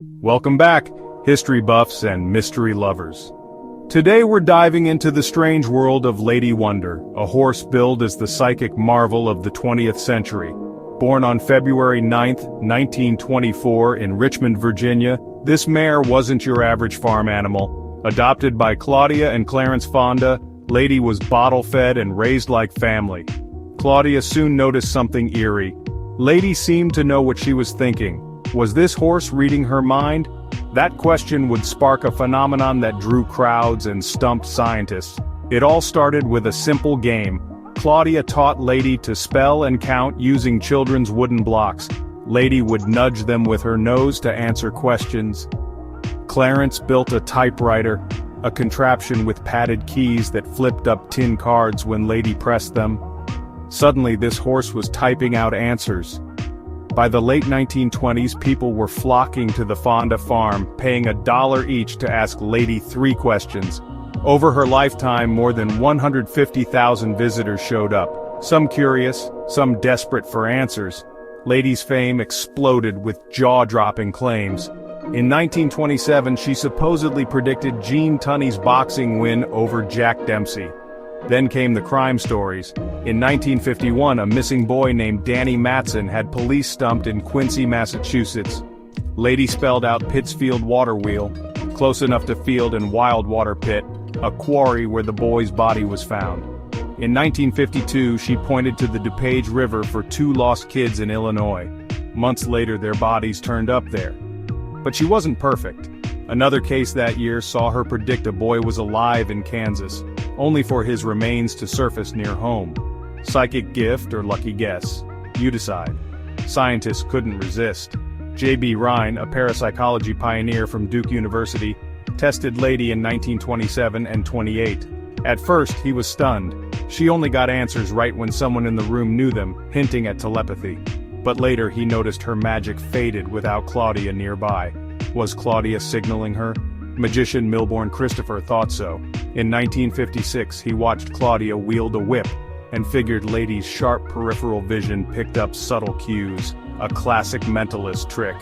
Welcome back, history buffs and mystery lovers. Today we're diving into the strange world of Lady Wonder, a horse billed as the psychic marvel of the 20th century. Born on February 9, 1924 in Richmond, Virginia, this mare wasn't your average farm animal. Adopted by Claudia and Clarence Fonda, Lady was bottle-fed and raised like family. Claudia soon noticed something eerie. Lady seemed to know what she was thinking. Was this horse reading her mind? That question would spark a phenomenon that drew crowds and stumped scientists. It all started with a simple game. Claudia taught Lady to spell and count using children's wooden blocks. Lady would nudge them with her nose to answer questions. Clarence built a typewriter, a contraption with padded keys that flipped up tin cards when Lady pressed them. Suddenly this horse was typing out answers. By the late 1920s, people were flocking to the Fonda farm, paying $1 each to ask Lady 3 questions. Over her lifetime, more than 150,000 visitors showed up, some curious, some desperate for answers. Lady's fame exploded with jaw-dropping claims. In 1927, she supposedly predicted Gene Tunney's boxing win over Jack Dempsey. Then came the crime stories. In 1951, a missing boy named Danny Matson had police stumped in Quincy, Massachusetts. Lady spelled out Pittsfield Water Wheel, close enough to Field and Wildwater Pit, a quarry where the boy's body was found. In 1952, she pointed to the DuPage River for 2 lost kids in Illinois. Months later, their bodies turned up there. But she wasn't perfect. Another case that year saw her predict a boy was alive in Kansas, only for his remains to surface near home. Psychic gift or lucky guess? You decide. Scientists couldn't resist. J.B. Rhine, a parapsychology pioneer from Duke University, tested Lady in 1927 and 28. At first, he was stunned. She only got answers right when someone in the room knew them, hinting at telepathy. But later he noticed her magic faded without Claudia nearby. Was Claudia signaling her? Magician Milbourne Christopher thought so. In 1956, he watched Claudia wield a whip, and figured Lady's sharp peripheral vision picked up subtle cues, a classic mentalist trick.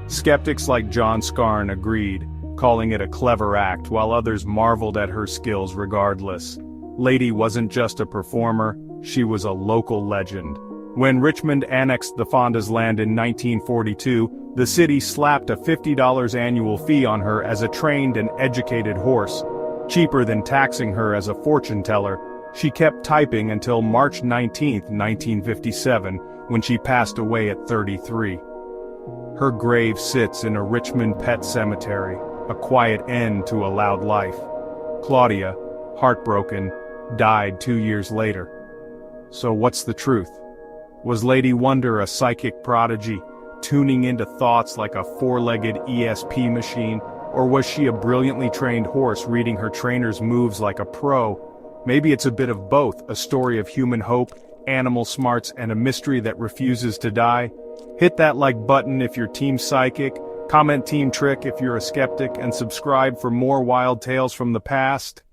Skeptics like John Scarn agreed, calling it a clever act, while others marveled at her skills regardless. Lady wasn't just a performer, she was a local legend. When Richmond annexed the Fonda's land in 1942, the city slapped a $50 annual fee on her as a trained and educated horse. Cheaper than taxing her as a fortune teller, she kept typing until March 19, 1957, when she passed away at 33. Her grave sits in a Richmond pet cemetery, a quiet end to a loud life. Claudia, heartbroken, died 2 years later. So what's the truth? Was Lady Wonder a psychic prodigy, tuning into thoughts like a 4-legged ESP machine, or was she a brilliantly trained horse reading her trainer's moves like a pro? Maybe it's a bit of both, a story of human hope, animal smarts, and a mystery that refuses to die. Hit that like button if you're team psychic, comment team trick if you're a skeptic, and subscribe for more wild tales from the past.